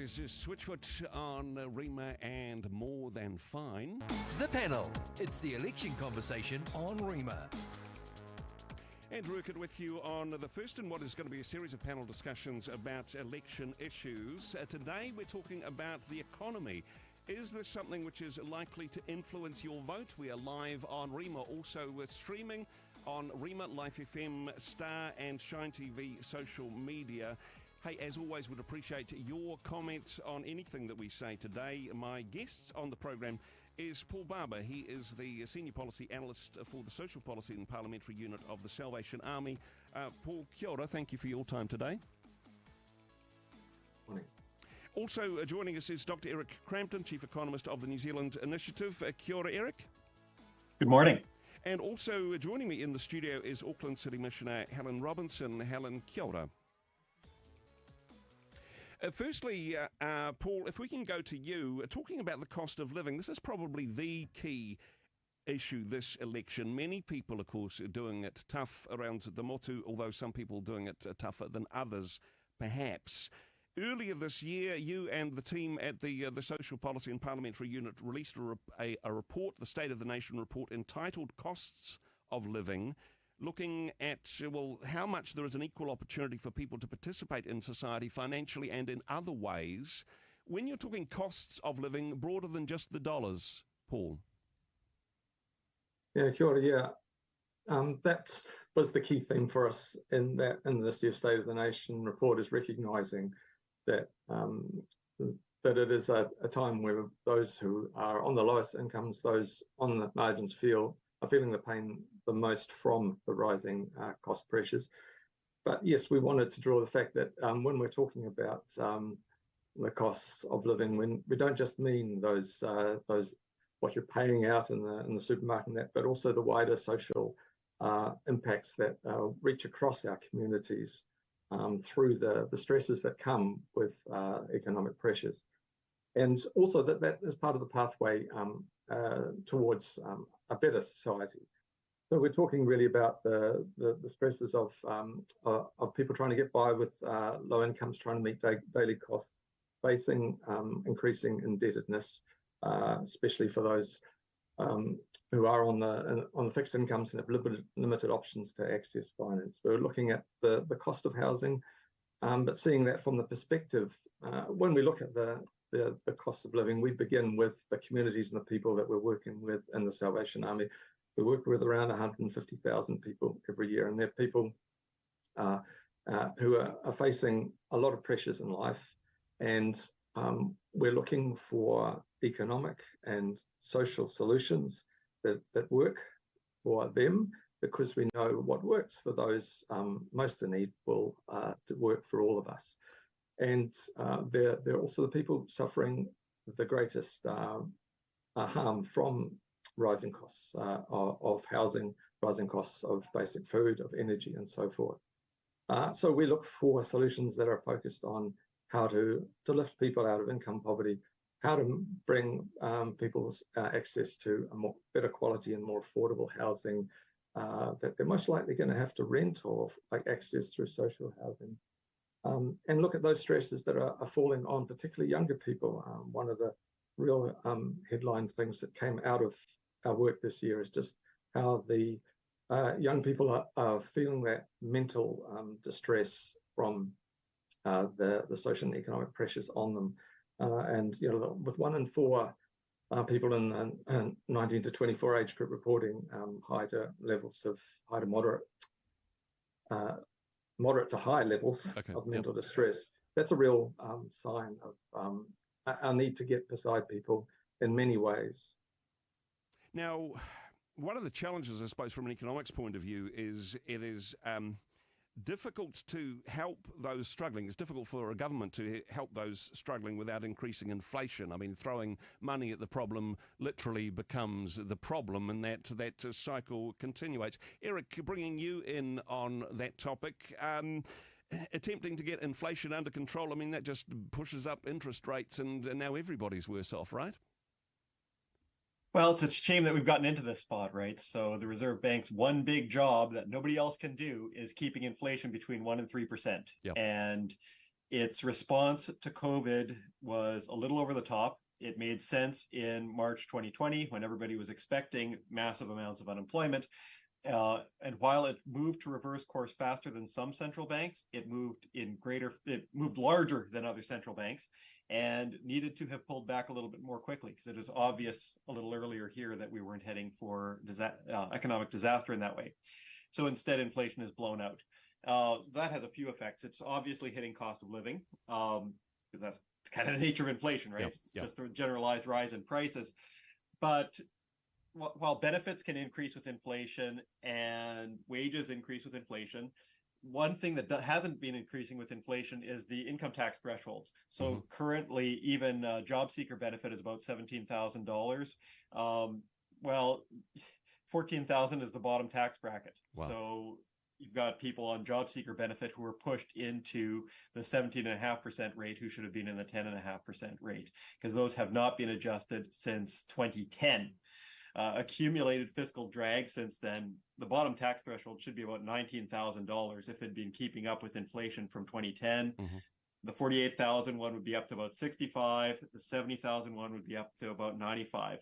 is Switchfoot on Rima and More Than Fine. The Panel. It's the election conversation on Rima. Andrew Urquhart with you on the first in what is going to be a series of panel discussions about election issues. Today we're talking about the economy. Is this something which is likely to influence your vote? We are live on Rima, also streaming on Rima, Life FM, Star and Shine TV social media. Hey, as always, would appreciate your comments on anything that we say today. My guests on the program is Paul Barber. He is the Senior Policy Analyst for the Social Policy and Parliamentary Unit of the Salvation Army. Paul, kia ora, thank you for your time today. Morning. Also joining us is Dr. Eric Crampton, Chief Economist of the New Zealand Initiative. Kia ora, Eric. Good morning. And also joining me in the studio is Auckland City Missioner Helen Robinson. Helen, kia ora. Firstly, Paul, if we can go to you, talking about the cost of living, this is probably the key issue this election. Many people, of course, are doing it tough around the motu, although some people doing it tougher than others, perhaps. Earlier this year, you and the team at the Social Policy and Parliamentary Unit released a report, the State of the Nation report, entitled Costs of Living, looking at, well, how much there is an equal opportunity for people to participate in society financially and in other ways. When you're talking costs of living, broader than just the dollars, Paul. Yeah, kia ora, yeah. That was the key theme for us in this year's State of the Nation report, is recognising that that it is a time where those who are on the lowest incomes, those on the margins, are feeling the pain the most from the rising cost pressures. But yes, we wanted to draw the fact that when we're talking about the costs of living, when we don't just mean those what you're paying out in the supermarket and that, but also the wider social impacts that reach across our communities through the stresses that come with economic pressures. And also that is part of the pathway towards a better society. So we're talking really about the stresses of people trying to get by with low incomes, trying to meet daily costs, facing increasing indebtedness, especially for those who are on the fixed incomes and have limited options to access finance. We're looking at the cost of housing, but seeing that from the perspective, when we look at the cost of living, we begin with the communities and the people that we're working with in the Salvation Army. We work with around 150,000 people every year, and they're people who are facing a lot of pressures in life, and we're looking for economic and social solutions that work for them, because we know what works for those most in need will work for all of us. And they're also the people suffering the greatest harm from rising costs of housing, rising costs of basic food, of energy, and so forth. So we look for solutions that are focused on how to lift people out of income poverty, how to bring people's access to a better quality and more affordable housing that they're most likely going to have to rent or access through social housing. And look at those stresses that are falling on particularly younger people. One of the real headline things that came out of our work this year is just how the young people are feeling that mental distress from the social and economic pressures on them. And with 1 in 4 people in 19 to 24 age group reporting high to moderate to high levels of mental distress, that's a real sign of our need to get beside people in many ways. Now, one of the challenges, I suppose, from an economics point of view, is it is difficult to help those struggling. It's difficult for a government to help those struggling without increasing inflation. I mean, throwing money at the problem literally becomes the problem, and that cycle continuates. Eric, bringing you in on that topic, attempting to get inflation under control, I mean, that just pushes up interest rates, and now everybody's worse off, right? Well, it's a shame that we've gotten into this spot, right? So the Reserve Bank's one big job that nobody else can do is keeping inflation between 1% and 3%. Yep. And its response to COVID was a little over the top. It made sense in March 2020 when everybody was expecting massive amounts of unemployment. And while it moved to reverse course faster than some central banks, it moved larger than other central banks and needed to have pulled back a little bit more quickly, because it is obvious a little earlier here that we weren't heading for economic disaster in that way. So instead, inflation is blown out. So that has a few effects. It's obviously hitting cost of living, because that's kind of the nature of inflation, right? It's just a generalized rise in prices. But while benefits can increase with inflation and wages increase with inflation, one thing that hasn't been increasing with inflation is the income tax thresholds. So currently, even job seeker benefit is about $17,000. Well, 14,000 is the bottom tax bracket. Wow. So you've got people on job seeker benefit who are pushed into the 17.5% rate who should have been in the 10.5% rate, because those have not been adjusted since 2010. Accumulated fiscal drag since then, the bottom tax threshold should be about $19,000 if it had been keeping up with inflation from 2010. The 48,000 one would be up to about 65. The 70,000 one would be up to about 95.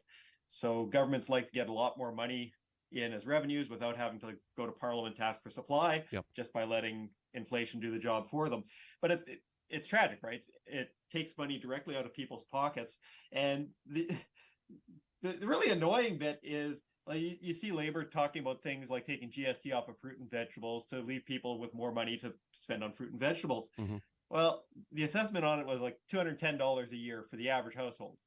So governments like to get a lot more money in as revenues without having to go to Parliament to ask for supply, just by letting inflation do the job for them. But it's tragic, right? It takes money directly out of people's pockets. And the really annoying bit is, like, you see Labor talking about things like taking GST off of fruit and vegetables to leave people with more money to spend on fruit and vegetables. Well, the assessment on it was like $210 a year for the average household.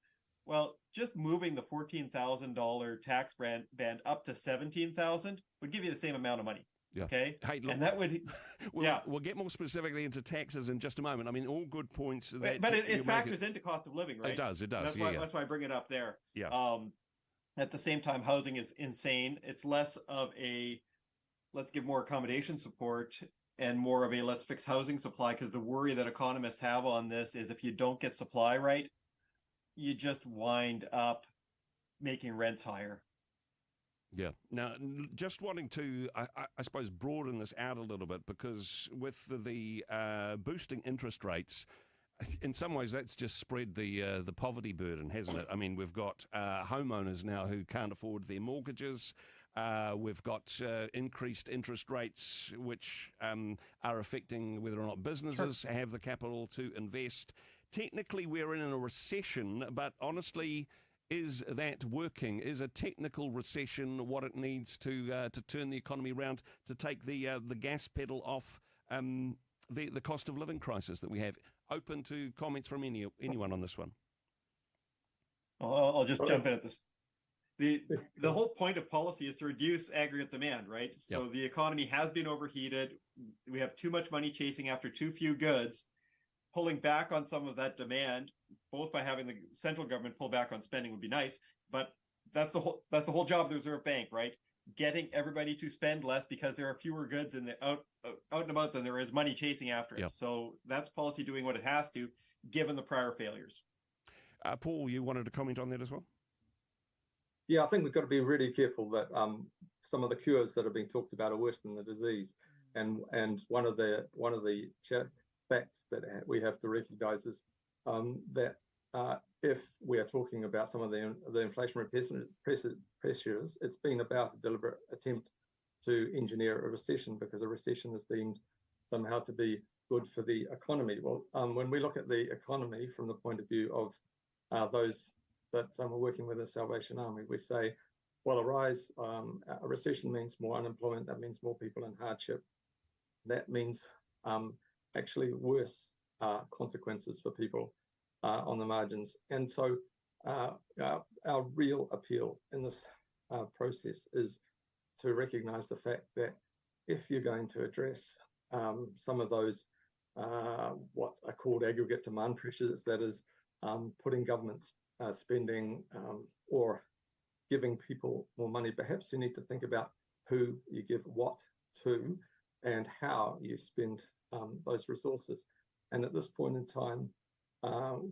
Well, just moving the $14,000 tax band up to $17,000 would give you the same amount of money. Okay. Hey, look, and that would, we'll get more specifically into taxes in just a moment. I mean, all good points. But it factors into cost of living, right? It does. That's why I bring it up there. At the same time, housing is insane. It's less of a let's give more accommodation support and more of a let's fix housing supply, because the worry that economists have on this is if you don't get supply right, you just wind up making rents higher. Yeah. Now, just wanting to, I suppose, broaden this out a little bit, because with the boosting interest rates, in some ways that's just spread the poverty burden, hasn't it? I mean, we've got homeowners now who can't afford their mortgages. We've got increased interest rates, which are affecting whether or not businesses have the capital to invest. Technically, we're in a recession, but honestly, is that working? Is a technical recession what it needs to turn the economy around, to take the gas pedal off the cost of living crisis that we have? Open to comments from anyone on this one. I'll just jump in at this. The whole point of policy is to reduce aggregate demand, right? So the economy has been overheated. We have too much money chasing after too few goods. Pulling back on some of that demand, both by having the central government pull back on spending, would be nice, but that's the whole job of the Reserve Bank, right? Getting everybody to spend less because there are fewer goods in the out and about than there is money chasing after it. So that's policy doing what it has to, given the prior failures. Paul, you wanted to comment on that as well? Yeah, I think we've got to be really careful that some of the cures that are being talked about are worse than the disease, and one of the facts that we have to recognise is that if we are talking about some of the inflationary pressures, it's been about a deliberate attempt to engineer a recession, because a recession is deemed somehow to be good for the economy. Well, when we look at the economy from the point of view of those that are working with the Salvation Army, we say, well, a recession means more unemployment. That means more people in hardship. That means actually worse consequences for people on the margins. And so our real appeal in this process is to recognise the fact that if you're going to address some of those what are called aggregate demand pressures, that is putting governments spending or giving people more money, perhaps you need to think about who you give what to and how you spend those resources. And at this point in time,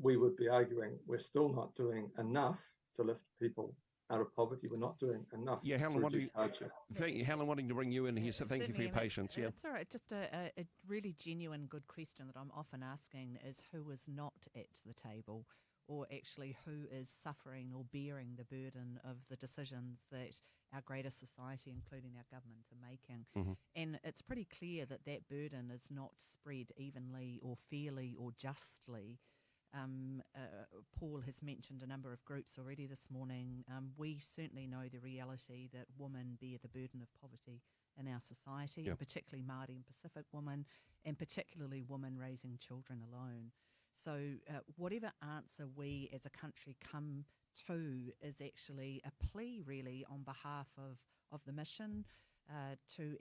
we would be arguing we're still not doing enough to lift people out of poverty. We're not doing enough Yeah, Helen, to what do reduce hardship. Thank you, Helen, wanting to bring you in here. So thank you for your patience. Yeah. It's all right. Just a really genuine, good question that I'm often asking is who is not at the table, or actually who is suffering or bearing the burden of the decisions that our greater society, including our government, are making. Mm-hmm. And it's pretty clear that that burden is not spread evenly or fairly or justly. Paul has mentioned a number of groups already this morning. We certainly know the reality that women bear the burden of poverty in our society, and particularly Māori and Pacific women, and particularly women raising children alone. So whatever answer we as a country come to is actually a plea really on behalf of the mission to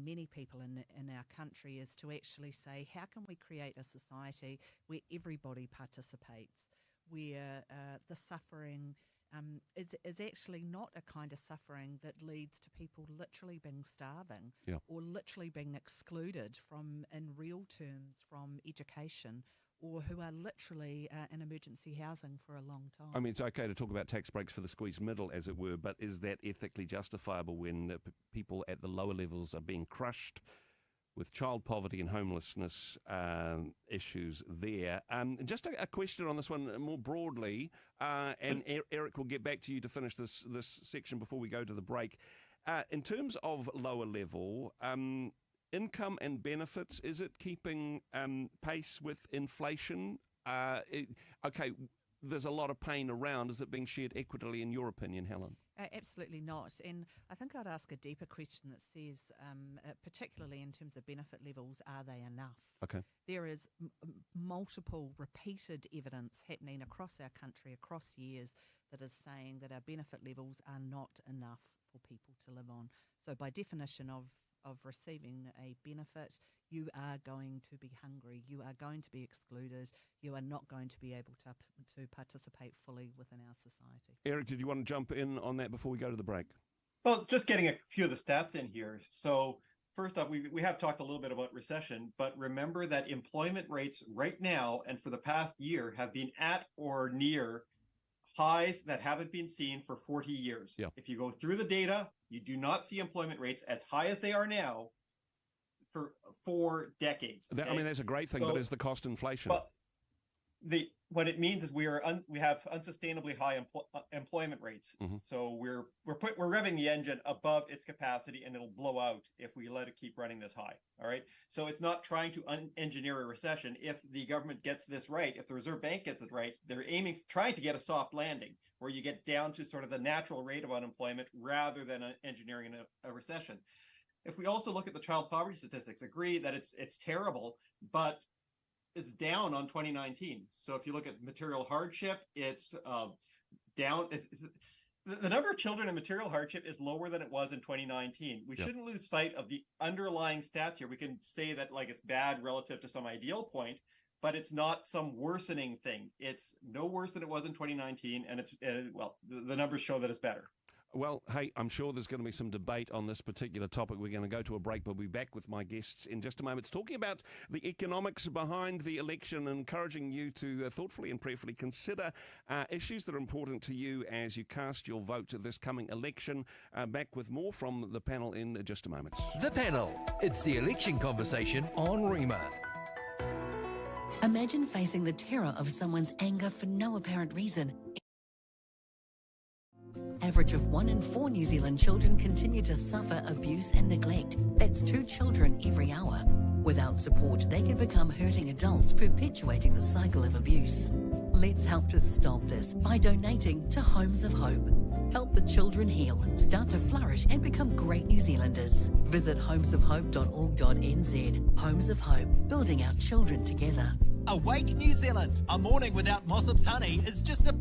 many people in our country, is to actually say, how can we create a society where everybody participates, where the suffering is actually not a kind of suffering that leads to people literally being starving or literally being excluded from, in real terms, from education, or who are literally in emergency housing for a long time. I mean, it's okay to talk about tax breaks for the squeezed middle, as it were, but is that ethically justifiable when people at the lower levels are being crushed with child poverty and homelessness issues there? Just a question on this one more broadly, and Eric will get back to you to finish this section before we go to the break. In terms of lower level, income and benefits, is it keeping pace with inflation? Okay, there's a lot of pain around. Is it being shared equitably, in your opinion, Helen? Absolutely not. And I think I'd ask a deeper question that says, particularly in terms of benefit levels, are they enough? Okay. There is multiple repeated evidence happening across our country, across years, that is saying that our benefit levels are not enough for people to live on. So by definition of receiving a benefit, you are going to be hungry, you are going to be excluded, you are not going to be able to participate fully within our society. Eric, did you want to jump in on that before we go to the break? Well, just getting a few of the stats in here. So first up, we have talked a little bit about recession, but remember that employment rates right now and for the past year have been at or near highs that haven't been seen for 40 years. Yeah. If you go through the data, you do not see employment rates as high as they are now for 4 decades. I mean, that's a great thing, but is the cost inflation? But what it means is we have unsustainably high employment rates. Mm-hmm. So we're revving the engine above its capacity, and it'll blow out if we let it keep running this high. All right. So it's not trying to engineer a recession. If the government gets this right, if the Reserve Bank gets it right, they're trying to get a soft landing where you get down to sort of the natural rate of unemployment rather than engineering a recession. If we also look at the child poverty statistics, agree that it's terrible, but it's down on 2019. So if you look at material hardship, it's down. The number of children in material hardship is lower than it was in 2019. We shouldn't lose sight of the underlying stats here. We can say that like it's bad relative to some ideal point, but it's not some worsening thing. It's no worse than it was in 2019, and the numbers show that it's better. Well, hey, I'm sure there's going to be some debate on this particular topic. We're going to go to a break, but we'll be back with my guests in just a moment. It's talking about the economics behind the election, encouraging you to thoughtfully and prayerfully consider issues that are important to you as you cast your vote this coming election. Back with more from the panel in just a moment. The panel. It's the election conversation on Rima. Imagine facing the terror of someone's anger for no apparent reason. Average of 1 in 4 New Zealand children continue to suffer abuse and neglect. That's 2 children every hour. Without support, they can become hurting adults, perpetuating the cycle of abuse. Let's help to stop this by donating to Homes of Hope. Help the children heal, start to flourish and become great New Zealanders. Visit homesofhope.org.nz. Homes of Hope, building our children together. Awake New Zealand. A morning without Mossop's honey is just a...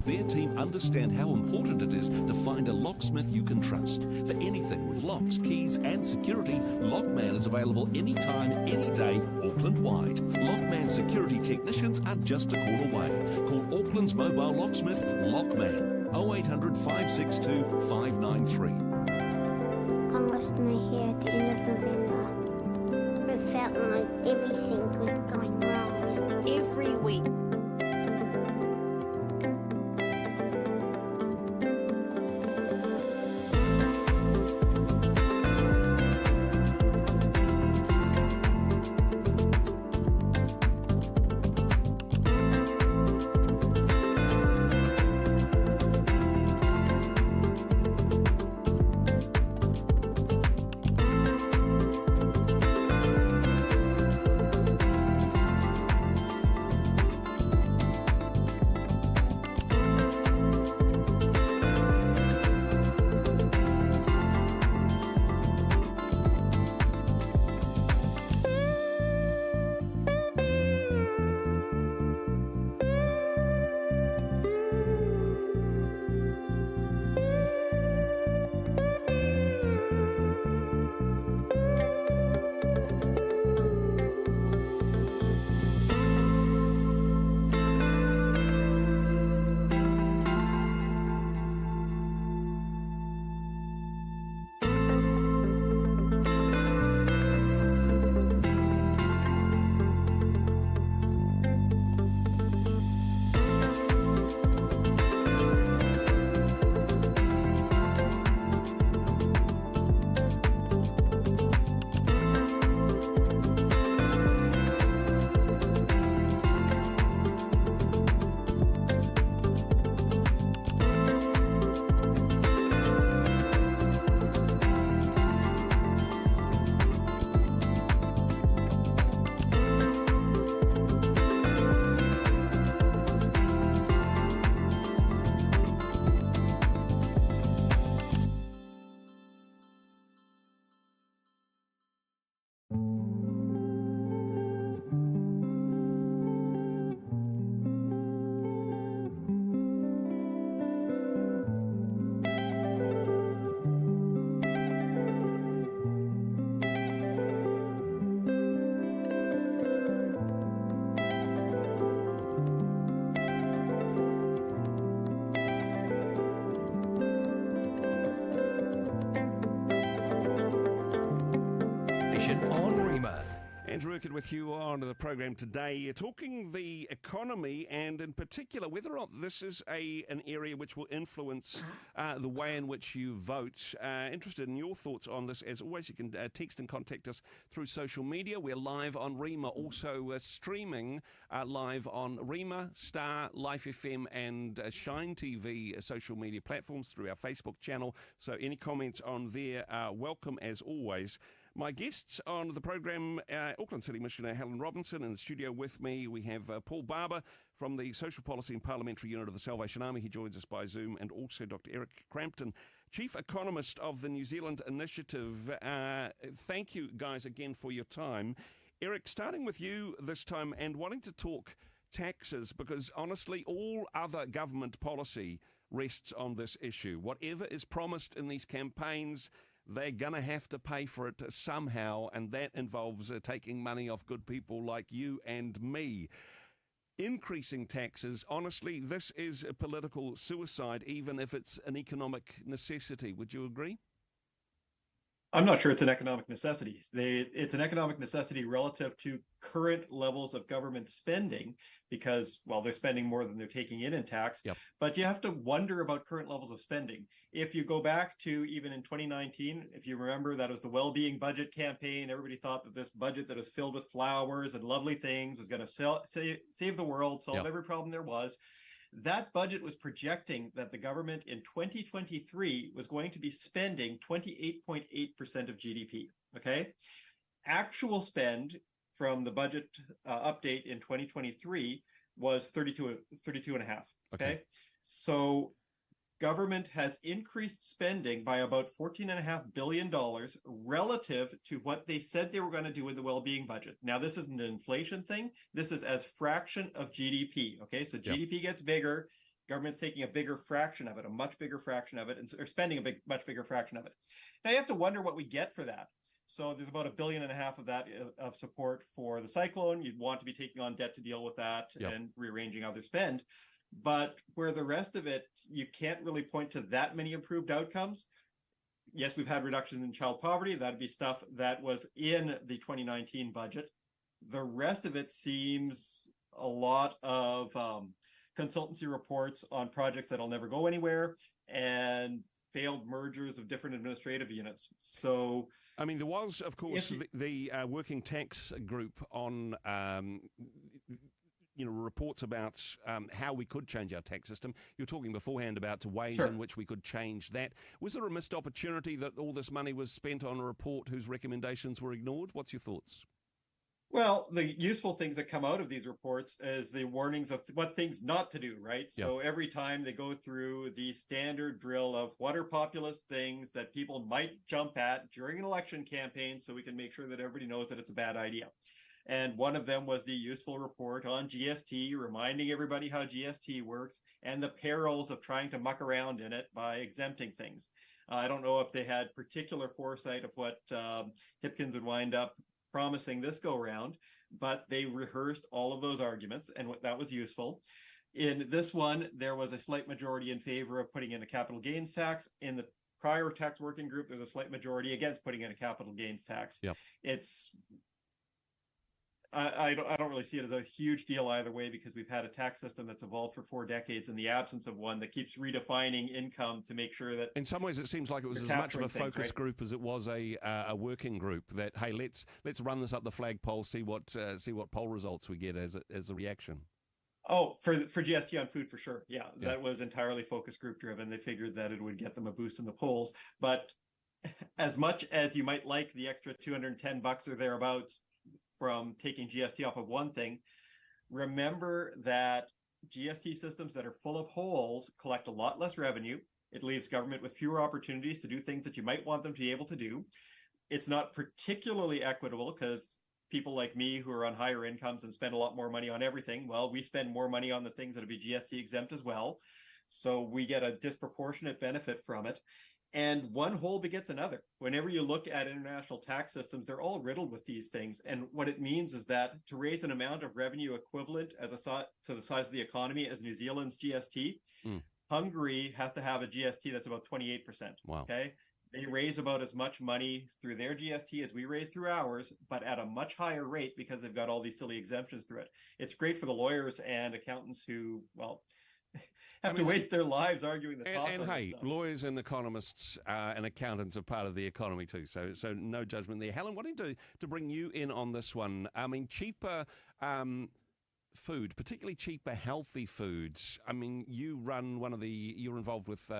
Their team understand how important it is to find a locksmith you can trust. For anything with locks, keys and security, Lockman is available anytime, any day, Auckland-wide. Lockman security technicians are just a call away. Call Auckland's mobile locksmith, Lockman, 0800 562 593. I lost my hair at the end of November. It felt like everything was going wrong. Every week. On Rima. Andrew Urquhart with you on the program today, talking the economy and in particular whether or not this is an area which will influence the way in which you vote. Interested in your thoughts on this. As always, you can text and contact us through social media. We're live on Rima, also streaming live on Rima, Star, Life FM and Shine TV social media platforms through our Facebook channel. So any comments on there are welcome as always. My guests on the program, Auckland City Missioner Helen Robinson. In the studio with me, we have Paul Barber from the Social Policy and Parliamentary Unit of the Salvation Army. He joins us by Zoom, and also Dr. Eric Crampton, Chief Economist of the New Zealand Initiative. Thank you, guys, again for your time. Eric, starting with you this time and wanting to talk taxes, because honestly, all other government policy rests on this issue. Whatever is promised in these campaigns, they're going to have to pay for it somehow, and that involves taking money off good people like you and me. Increasing taxes, honestly, this is a political suicide, even if it's an economic necessity. Would you agree? I'm not sure it's an economic necessity. It's an economic necessity relative to current levels of government spending because, well, they're spending more than they're taking in tax. Yep. But you have to wonder about current levels of spending. If you go back to even in 2019, if you remember, that was the well-being budget campaign. Everybody thought that this budget that was filled with flowers and lovely things was going to save the world, solve every problem there was. That budget was projecting that the government in 2023 was going to be spending 28.8% of GDP. Okay. Actual spend from the budget update in 2023 was 32.5. Okay. So government has increased spending by about $14.5 billion relative to what they said they were going to do with the well-being budget. Now, this isn't an inflation thing. This is as fraction of GDP. Okay, so GDP gets bigger, Government's taking a bigger fraction of it, a much bigger fraction of it, and or spending a much bigger fraction of it. Now you have to wonder what we get for that. So there's about $1.5 billion of that of support for the cyclone. You'd want to be taking on debt to deal with that and rearranging other spend. But where the rest of it, you can't really point to that many improved outcomes. Yes, we've had reductions in child poverty. That'd be stuff that was in the 2019 budget. The rest of it seems a lot of consultancy reports on projects that'll never go anywhere and failed mergers of different administrative units. So, I mean, there was, of course, the working tax group on, reports about how we could change our tax system. You were talking beforehand about ways in which we could change that. Was there a missed opportunity that all this money was spent on a report whose recommendations were ignored? What's your thoughts? Well, the useful things that come out of these reports is the warnings of what things not to do, right? So every time they go through the standard drill of what are populist things that people might jump at during an election campaign so we can make sure that everybody knows that it's a bad idea. And one of them was the useful report on GST, reminding everybody how GST works and the perils of trying to muck around in it by exempting things. I don't know if they had particular foresight of what Hipkins would wind up promising this go round, but they rehearsed all of those arguments, and that was useful. In this one, there was a slight majority in favor of putting in a capital gains tax. In the prior tax working group, there's a slight majority against putting in a capital gains tax. It's I don't really see it as a huge deal either way, because we've had a tax system that's evolved for 4 decades in the absence of one that keeps redefining income to make sure that... In some ways, it seems like it was as much of a focus group as it was a working group. That, hey, let's run this up the flagpole, see what poll results we get as a reaction. Oh, for GST on food, for sure. Yeah, that was entirely focus group driven. They figured that it would get them a boost in the polls. But as much as you might like the extra $210 or thereabouts from taking GST off of one thing, remember that GST systems that are full of holes collect a lot less revenue. It leaves government with fewer opportunities to do things that you might want them to be able to do. It's not particularly equitable, because people like me who are on higher incomes and spend a lot more money on everything, well, we spend more money on the things that would be GST exempt as well. So we get a disproportionate benefit from it. And one hole begets another. Whenever you look at international tax systems, they're all riddled with these things. And what it means is that to raise an amount of revenue equivalent to the size of the economy as New Zealand's GST, Hungary has to have a GST that's about 28%. Wow. Okay. They raise about as much money through their GST as we raise through ours, but at a much higher rate because they've got all these silly exemptions through it. It's great for the lawyers and accountants who, well, have to waste their lives arguing the cost. And hey, lawyers and economists and accountants are part of the economy too, so no judgment there. Helen, wanting to bring you in on this one. I mean, cheaper food, particularly cheaper healthy foods. I mean, you're involved with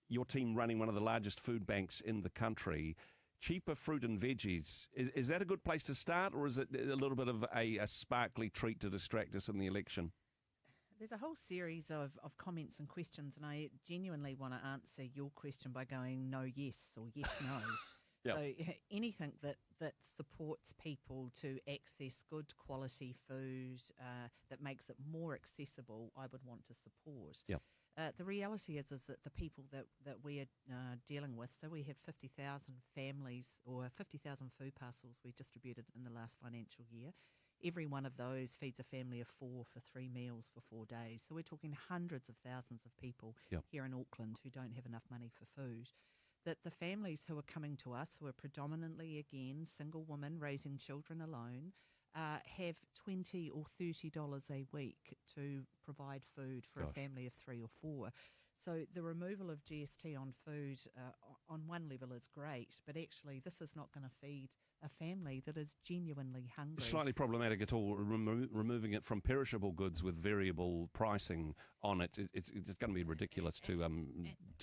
your team running one of the largest food banks in the country. Cheaper fruit and veggies, is that a good place to start, or is it a little bit of a sparkly treat to distract us in the election? There's a whole series of comments and questions, and I genuinely want to answer your question by going no, yes, or yes, no. So anything that supports people to access good quality food that makes it more accessible, I would want to support. The reality is that the people that we are dealing with, so we have 50,000 families or 50,000 food parcels we distributed in the last financial year. Every one of those feeds a family of 4 for 3 meals for 4 days. So we're talking hundreds of thousands of people here in Auckland who don't have enough money for food. That the families who are coming to us, who are predominantly, again, single women raising children alone, have $20 or $30 a week to provide food for a family of 3 or 4. So the removal of GST on food on one level is great, but actually this is not going to feed a family that is genuinely hungry. Slightly problematic at all, removing it from perishable goods with variable pricing on it. It's going to be ridiculous to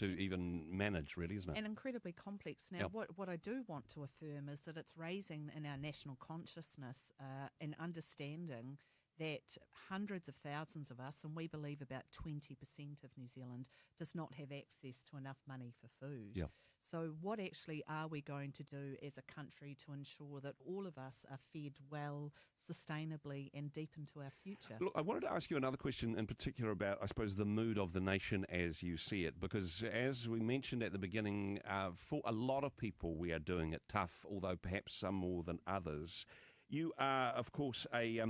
even manage, really, isn't it? And incredibly complex. Now, what I do want to affirm is that it's raising in our national consciousness and understanding that hundreds of thousands of us, and we believe about 20% of New Zealand, does not have access to enough money for food. Yeah. So what actually are we going to do as a country to ensure that all of us are fed well, sustainably, and deep into our future? Look, I wanted to ask you another question in particular about, I suppose, the mood of the nation as you see it, because as we mentioned at the beginning, for a lot of people we are doing it tough, although perhaps some more than others. You are, of course, a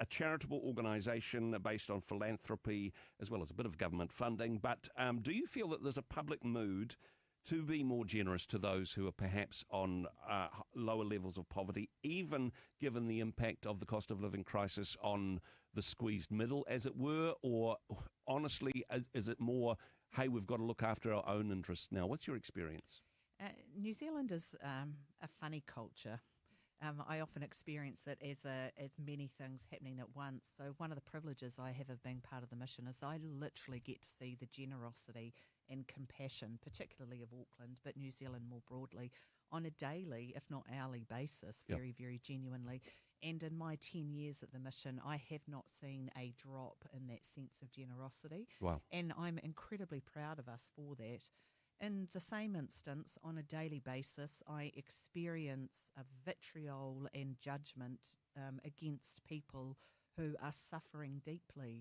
charitable organisation based on philanthropy as well as a bit of government funding, but do you feel that there's a public mood to be more generous to those who are perhaps on lower levels of poverty, even given the impact of the cost of living crisis on the squeezed middle, as it were? Or honestly, is it more, hey, we've got to look after our own interests now? What's your experience? New Zealand is a funny culture. I often experience it as many things happening at once. So one of the privileges I have of being part of the mission is I literally get to see the generosity and compassion, particularly of Auckland, but New Zealand more broadly, on a daily, if not hourly basis, very, very genuinely. And in my 10 years at the mission, I have not seen a drop in that sense of generosity. Wow. And I'm incredibly proud of us for that. In the same instance, on a daily basis, I experience a vitriol and judgment against people who are suffering deeply.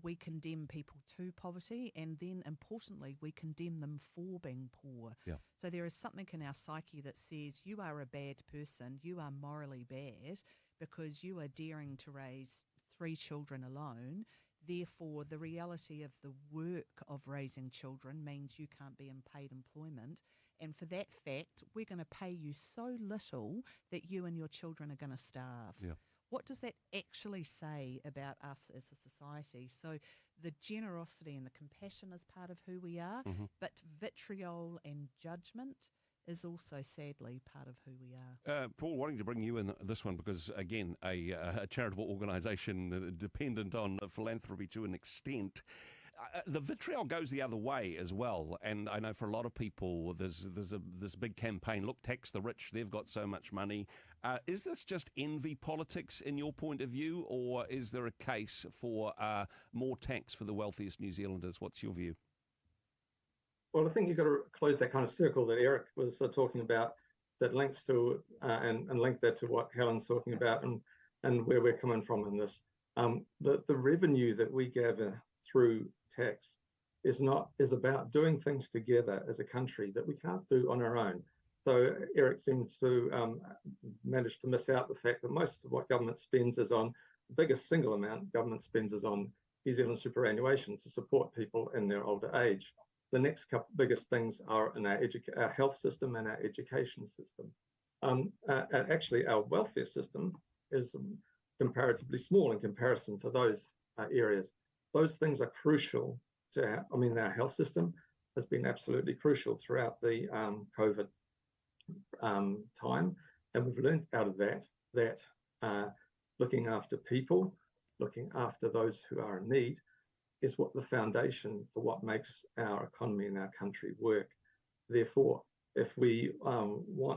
We condemn people to poverty, and then, importantly, we condemn them for being poor. Yeah. So there is something in our psyche that says you are a bad person, you are morally bad, because you are daring to raise 3 children alone. Therefore, the reality of the work of raising children means you can't be in paid employment. And for that fact, we're going to pay you so little that you and your children are going to starve. Yeah. What does that actually say about us as a society? So the generosity and the compassion is part of who we are, but vitriol and judgment is also sadly part of who we are. Paul, wanting to bring you in this one because, again, a charitable organisation dependent on philanthropy to an extent. The vitriol goes the other way as well, and I know for a lot of people there's this big campaign, look, tax the rich, they've got so much money. Is this just envy politics in your point of view, or is there a case for more tax for the wealthiest New Zealanders? What's your view? Well, I think you've got to close that kind of circle that Eric was talking about, that links to and link that to what Helen's talking about and where we're coming from in this. The revenue that we gather through tax is about doing things together as a country that we can't do on our own. So Eric seems to manage to miss out the fact that most of what government spends is on, the biggest single amount government spends is on New Zealand superannuation to support people in their older age. The next couple biggest things are in our health system and our education system. Actually, our welfare system is comparatively small in comparison to those areas. Those things are crucial to our health system has been absolutely crucial throughout the COVID time. And we've learned out of that looking after people, looking after those who are in need, is what the foundation for what makes our economy and our country work. Therefore, if we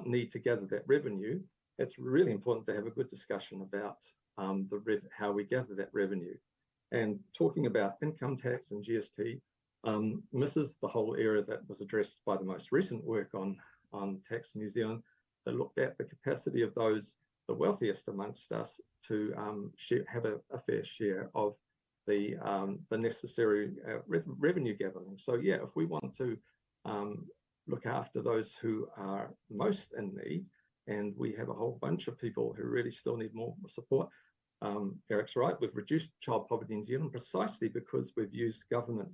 need to gather that revenue, it's really important to have a good discussion about how we gather that revenue. And talking about income tax and GST misses the whole area that was addressed by the most recent work on tax in New Zealand, that looked at the capacity of those, the wealthiest amongst us, to have a fair share of the necessary revenue gathering. So yeah, if we want to look after those who are most in need, and we have a whole bunch of people who really still need more support, Eric's right, we've reduced child poverty in New Zealand precisely because we've used government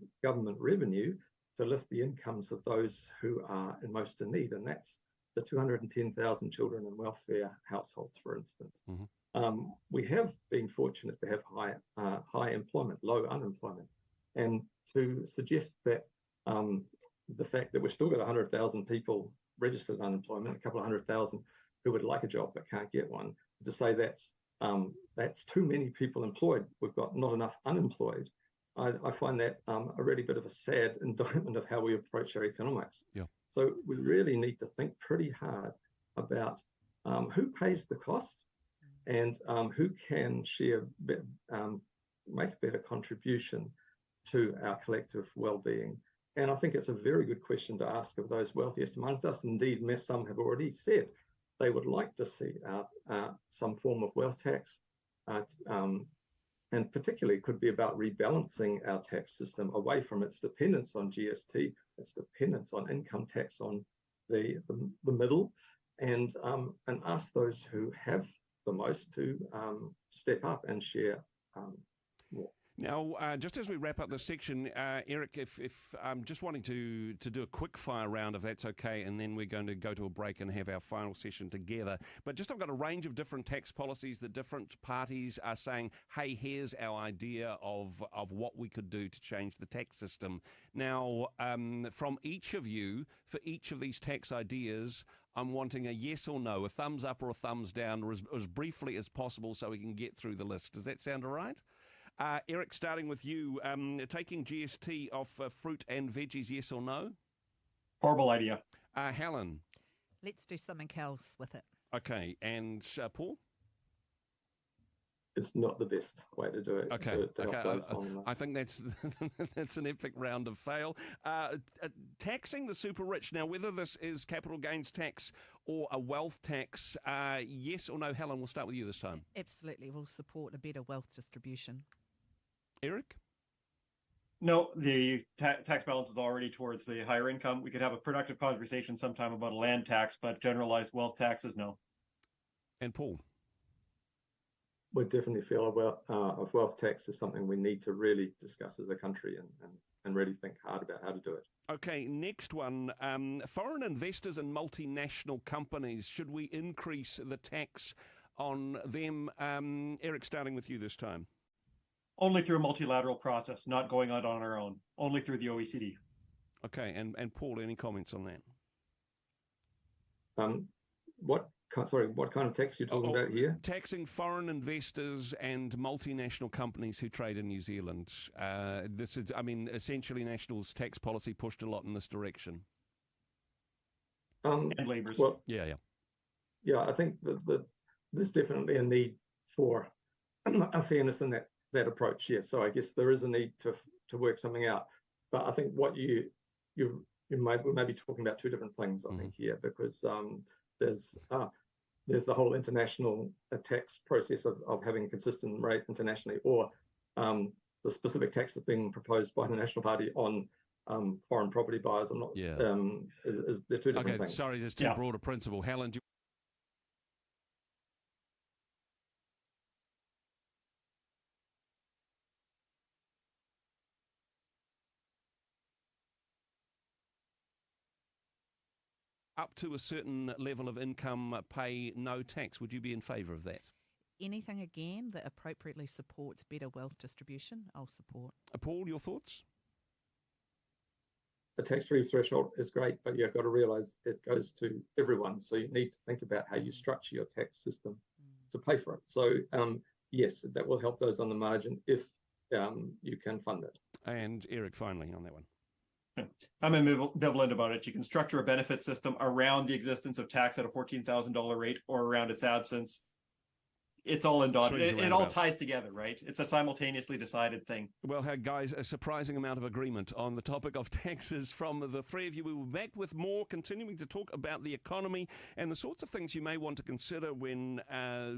revenue to lift the incomes of those who are most in need, and that's the 210,000 children in welfare households, for instance. We have been fortunate to have high employment, low unemployment, and to suggest that the fact that we've still got 100,000 people registered unemployment, a couple of 100,000 who would like a job but can't get one, to say that's too many people employed, we've got not enough unemployed, I find that a really bit of a sad indictment of how we approach our economics. Yeah. So we really need to think pretty hard about who pays the cost and who can make a better contribution to our collective well-being. And I think it's a very good question to ask of those wealthiest amongst us. Indeed, some have already said they would like to see some form of wealth tax, and particularly could be about rebalancing our tax system away from its dependence on GST, its dependence on income tax on the middle, and ask those who have the most to step up and share more. Now, just as we wrap up this section, Eric, if I'm just wanting to do a quick fire round, if that's okay, and then we're going to go to a break and have our final session together. But just I've got a range of different tax policies that different parties are saying, hey, here's our idea of what we could do to change the tax system. Now, from each of you, for each of these tax ideas, I'm wanting a yes or no, a thumbs up or a thumbs down, or as briefly as possible so we can get through the list. Does that sound all right? Eric, starting with you, taking GST off fruit and veggies, yes or no? Horrible idea. Helen? Let's do something else with it. Okay, and Paul? It's not the best way to do it. Okay, to I think that's that's an epic round of fail. Taxing the super rich. Now, whether this is capital gains tax or a wealth tax, yes or no? Helen, we'll start with you this time. Absolutely, we'll support a better wealth distribution. Eric? No, the tax balance is already towards the higher income. We could have a productive conversation sometime about a land tax, but generalized wealth taxes, no. And Paul? We definitely feel a wealth tax is something we need to really discuss as a country and really think hard about how to do it. Okay, next one. Foreign investors and multinational companies, should we increase the tax on them? Eric, starting with you this time. Only through a multilateral process, not going out on our own, only through the OECD. Okay, and Paul, any comments on that? What kind of tax are you talking about here? Taxing foreign investors and multinational companies who trade in New Zealand. This is, essentially National's tax policy pushed a lot in this direction. And Labour's. Well, yeah. I think that there's definitely a need for a fairness in that approach. Yeah, so I guess there is a need to work something out. But I think what we may be talking about two different things. I think here, because there's the whole international tax process of having a consistent rate internationally, or the specific tax that's being proposed by the National Party on foreign property buyers. I'm not. Yeah. They're two different things. Sorry, there's too broad a principle. Helen, do you... Up to a certain level of income, pay no tax. Would you be in favour of that? Anything, again, that appropriately supports better wealth distribution, I'll support. Paul, your thoughts? A tax-free threshold is great, but you've got to realise it goes to everyone. So you need to think about how you structure your tax system to pay for it. So yes, that will help those on the margin if you can fund it. And Eric, finally, on that one. I'm ambivalent about it. You can structure a benefit system around the existence of tax at a $14,000 rate or around its absence. It's all in dot. It all ties together, right? It's a simultaneously decided thing. Well, guys, a surprising amount of agreement on the topic of taxes from the three of you. We will be back with more, continuing to talk about the economy and the sorts of things you may want to consider when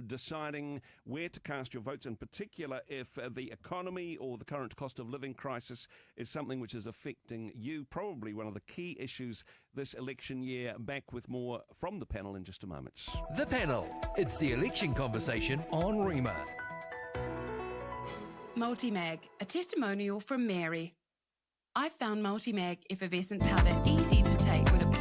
deciding where to cast your votes, in particular if the economy or the current cost of living crisis is something which is affecting you. Probably one of the key issues this election year. Back with more from the panel in just a moment. The panel. It's the election conversation on Rima. Multimag, a testimonial from Mary. I found Multimag effervescent powder easy to take with a...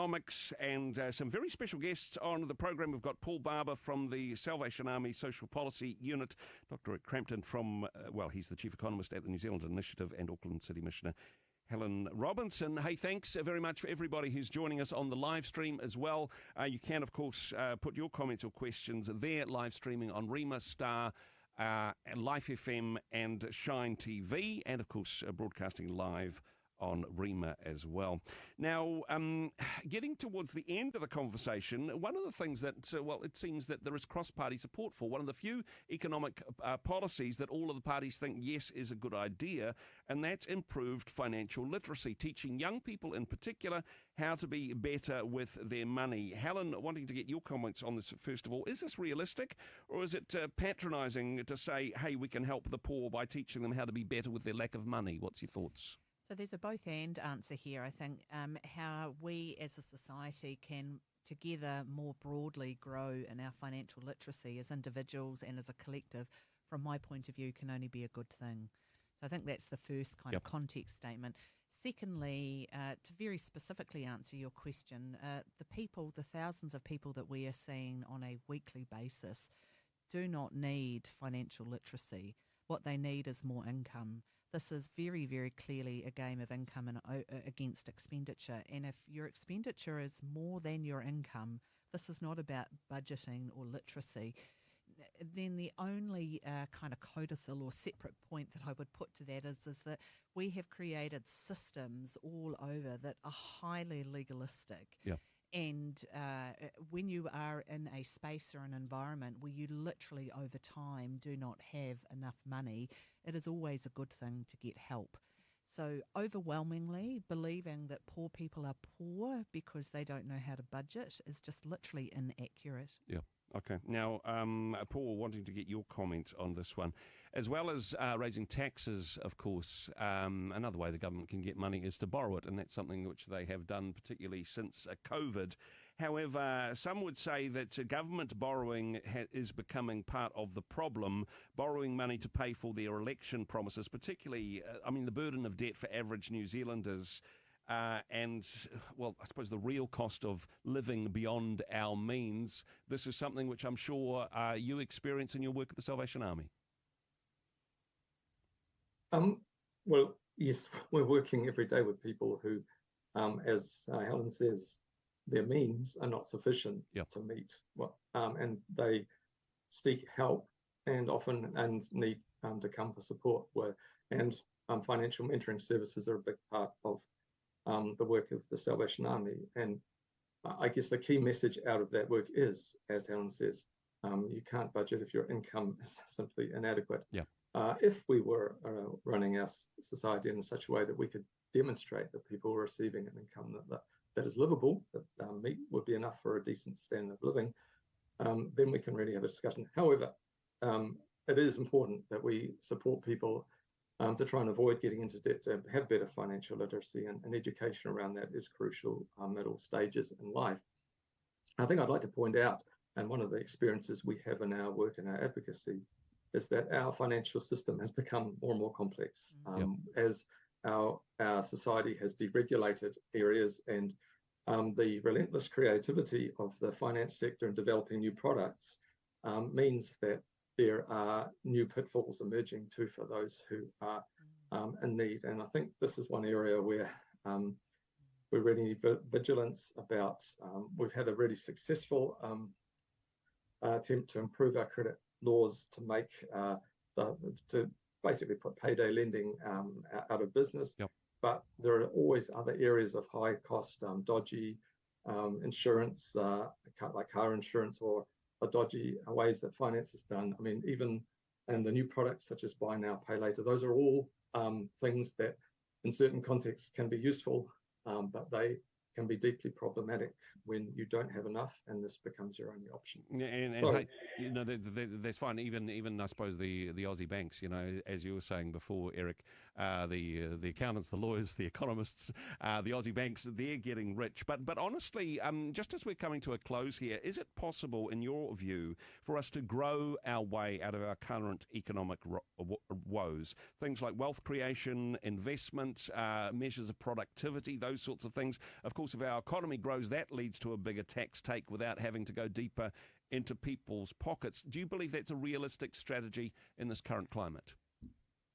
economics, and some very special guests on the program. We've got Paul Barber from the Salvation Army Social Policy Unit, Dr. Rick Crampton from, he's the Chief Economist at the New Zealand Initiative, and Auckland City Missioner Helen Robinson. Hey, thanks very much for everybody who's joining us on the live stream as well. You can, of course, put your comments or questions there, live streaming on Rima, Star, Life FM and Shine TV, and, of course, broadcasting live on Rima as well. Now, getting towards the end of the conversation, one of the things that, it seems that there is cross-party support for, one of the few economic policies that all of the parties think, yes, is a good idea, and that's improved financial literacy, teaching young people in particular how to be better with their money. Helen, wanting to get your comments on this first of all, is this realistic, or is it patronising to say, hey, we can help the poor by teaching them how to be better with their lack of money? What's your thoughts? So there's a both and answer here, I think, how we as a society can together more broadly grow in our financial literacy as individuals and as a collective, from my point of view, can only be a good thing. So I think that's the first kind of context statement. Secondly, to very specifically answer your question, the thousands of people that we are seeing on a weekly basis do not need financial literacy. What they need is more income. This is very, very clearly a game of income and against expenditure. And if your expenditure is more than your income, this is not about budgeting or literacy. Then the only kind of codicil or separate point that I would put to that is that we have created systems all over that are highly legalistic. Yep. And when you are in a space or an environment where you literally over time do not have enough money, it is always a good thing to get help. So overwhelmingly, believing that poor people are poor because they don't know how to budget is just literally inaccurate. Yeah. Okay. Now, Paul, wanting to get your comment on this one. As well as raising taxes, of course, another way the government can get money is to borrow it, and that's something which they have done particularly since COVID. However, some would say that government borrowing is becoming part of the problem, borrowing money to pay for their election promises, particularly, the burden of debt for average New Zealanders. And, I suppose the real cost of living beyond our means. This is something which I'm sure you experience in your work at the Salvation Army. Well, yes, we're working every day with people who, as Helen says, their means are not sufficient to meet and they seek help and often need to come for support. And financial mentoring services are a big part of the work of the Salvation Army. And I guess the key message out of that work is, as Helen says, you can't budget if your income is simply inadequate. Yeah. If we were running our society in such a way that we could demonstrate that people were receiving an income that is livable, that would be enough for a decent standard of living, then we can really have a discussion. However, it is important that we support people to try and avoid getting into debt, to have better financial literacy, and education around that is crucial at all stages in life. I think I'd like to point out, and one of the experiences we have in our work and our advocacy, is that our financial system has become more and more complex as our society has deregulated areas, and the relentless creativity of the finance sector in developing new products means that there are new pitfalls emerging too for those who are in need. And I think this is one area where we really need vigilance about. We've had a really successful attempt to improve our credit laws to make to basically put payday lending out of business. Yep. But there are always other areas of high cost, dodgy insurance, like car insurance, or dodgy ways that finance is done. Even and the new products such as buy now, pay later, those are all things that in certain contexts can be useful, but they can be deeply problematic when you don't have enough and this becomes your only option. That's fine. Even I suppose the Aussie banks, as you were saying before, Eric, the accountants, the lawyers, the economists, the Aussie banks, they're getting rich. But honestly, just as we're coming to a close here, is it possible, in your view, for us to grow our way out of our current economic woes? Things like wealth creation, investment, measures of productivity, those sorts of things. Of course, course, if our economy grows, that leads to a bigger tax take without having to go deeper into people's pockets. Do you believe that's a realistic strategy in this current climate?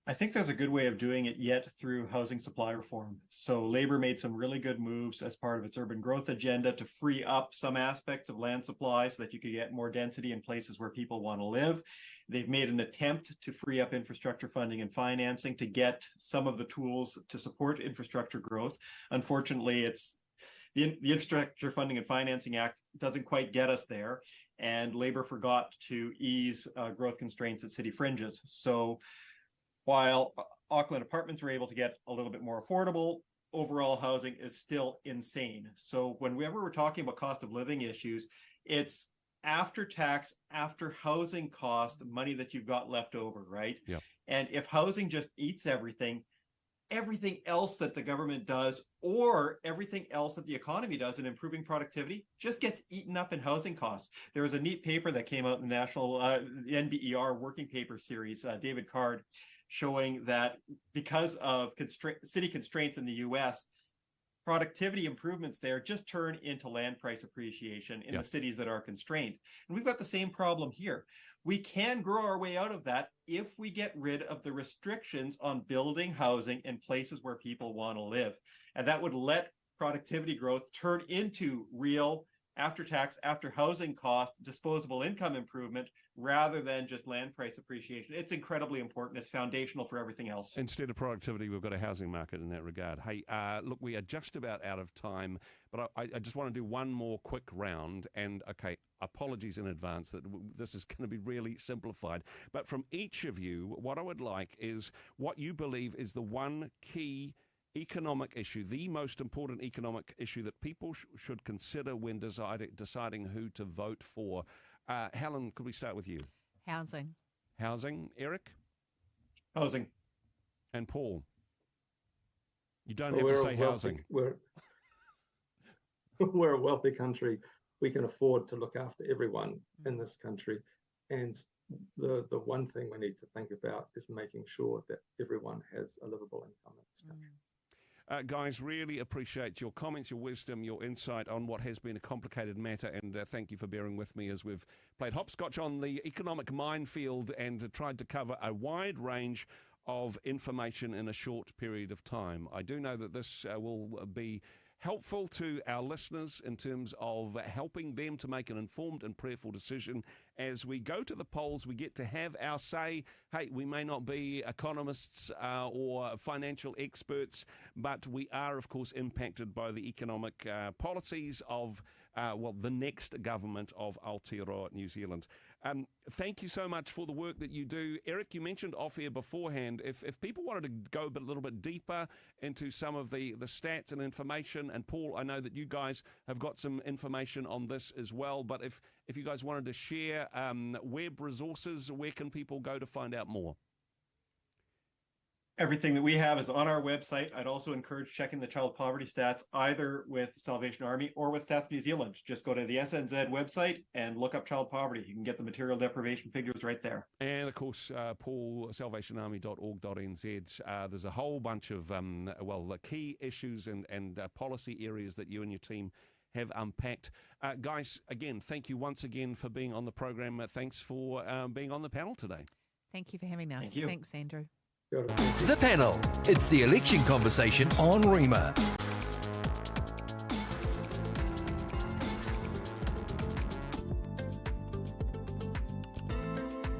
I think there's a good way of doing it yet through housing supply reform. So Labor made some really good moves as part of its urban growth agenda to free up some aspects of land supply so that you could get more density in places where people want to live. They've made an attempt to free up infrastructure funding and financing to get some of the tools to support infrastructure growth. Unfortunately, it's the Infrastructure Funding and Financing Act doesn't quite get us there, and Labor forgot to ease growth constraints at city fringes. So while Auckland apartments were able to get a little bit more affordable, overall housing is still insane. So whenever we're talking about cost of living issues, it's after tax, after housing cost, money that you've got left over, right? Yeah. And if housing just eats everything else that the government does or everything else that the economy does in improving productivity just gets eaten up in housing costs. There was a neat paper that came out in the National NBER Working Paper Series, David Card, showing that because of city constraints in the US, productivity improvements there just turn into land price appreciation in the cities that are constrained. And we've got the same problem here. We can grow our way out of that if we get rid of the restrictions on building housing in places where people want to live. And that would let productivity growth turn into real after tax, after housing cost, disposable income improvement, rather than just land price appreciation. It's incredibly important. It's foundational for everything else. Instead of productivity, we've got a housing market in that regard. Hey, look, we are just about out of time, but I just want to do one more quick round. And, okay, apologies in advance that this is going to be really simplified. But from each of you, what I would like is what you believe is the one key economic issue, the most important economic issue that people should consider when deciding who to vote for. Helen, could we start with you? Housing. Housing. Eric? Housing. And Paul? You don't have to say housing. We're a wealthy country. We can afford to look after everyone in this country. And the one thing we need to think about is making sure that everyone has a livable income in this country. Guys, really appreciate your comments, your wisdom, your insight on what has been a complicated matter, and thank you for bearing with me as we've played hopscotch on the economic minefield and tried to cover a wide range of information in a short period of time. I do know that this will be helpful to our listeners in terms of helping them to make an informed and prayerful decision. As we go to the polls, we get to have our say. Hey, we may not be economists or financial experts, but we are, of course, impacted by the economic policies of, the next government of Aotearoa, New Zealand. Thank you so much for the work that you do. Eric, you mentioned off air beforehand, if people wanted to go a little bit deeper into some of the stats and information, and Paul, I know that you guys have got some information on this as well, but if you guys wanted to share web resources, where can people go to find out more? Everything that we have is on our website. I'd also encourage checking the child poverty stats either with the Salvation Army or with Stats New Zealand. Just go to the SNZ website and look up child poverty. You can get the material deprivation figures right there. And of course, Paul, salvationarmy.org.nz. There's a whole bunch of the key issues and policy areas that you and your team have unpacked. Guys, again, thank you once again for being on the program. Thanks for being on the panel today. Thank you for having us. Thank you. Thanks, Andrew. The Panel. It's the election conversation on Rima.